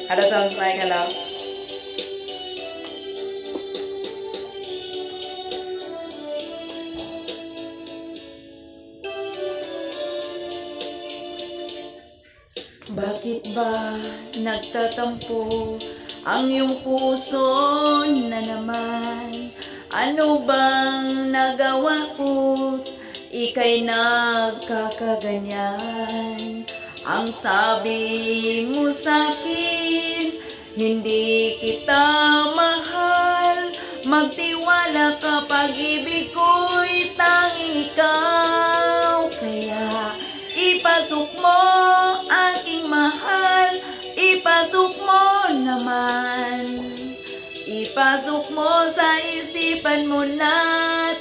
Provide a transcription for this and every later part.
How that sounds like hello? Bakit ba nagtatampo ang iyong puso na naman? Ano bang nagawa ko't ika'y nagkakaganyan? Ang sabi mo sa'kin, hindi kita mahal. Magtiwala ka, pag-ibig ko'y tanging ikaw. Kaya ipasok mo aking mahal, ipasok mo naman. Ipasok mo sa isipan mo na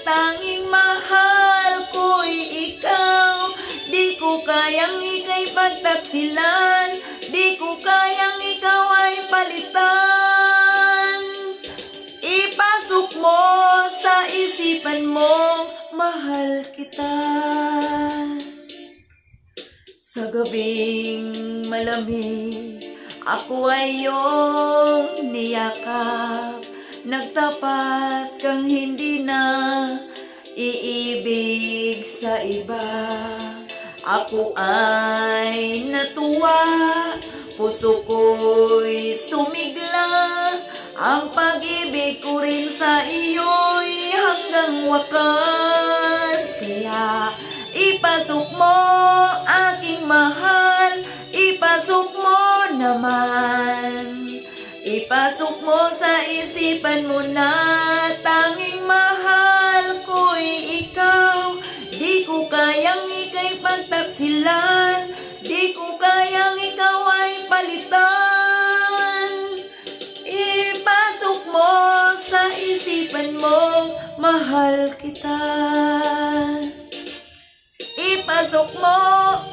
tanging mahal ko'y ikaw. Di ko kayang ika'y pagtaksilan, di ko kayang ikaw ay palitan. Ipasok mo sa isipan mo, mahal kita. Sa gabing malamig, ako ay iyong niyakap. Nagtapat kang hindi na iibig sa iba. Ako ay natuwa, puso ko'y sumigla. Ang pag-ibig ko rin sa iyo'y hanggang wakas. Kaya ipasok mo aking mahal, ipasok mo naman. Ipasok mo sa isipan mo na tanging mahal ko'y ikaw. Di ko kayang ika'y pagtaksilan, di ko kayang ikaw ay palitan. Ipasok mo sa isipan mo, mahal kita. Ipasok mo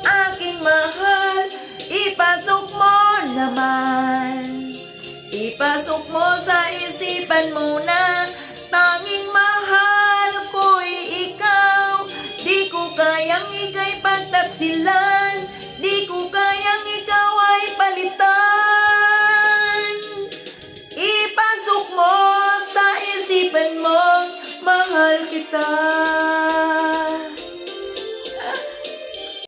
aking mahal, ipasok mo naman. Ipasok mo sa isipan mo na tanging mahal ko'y ikaw. Di ko kayang ika'y pagtaksilan,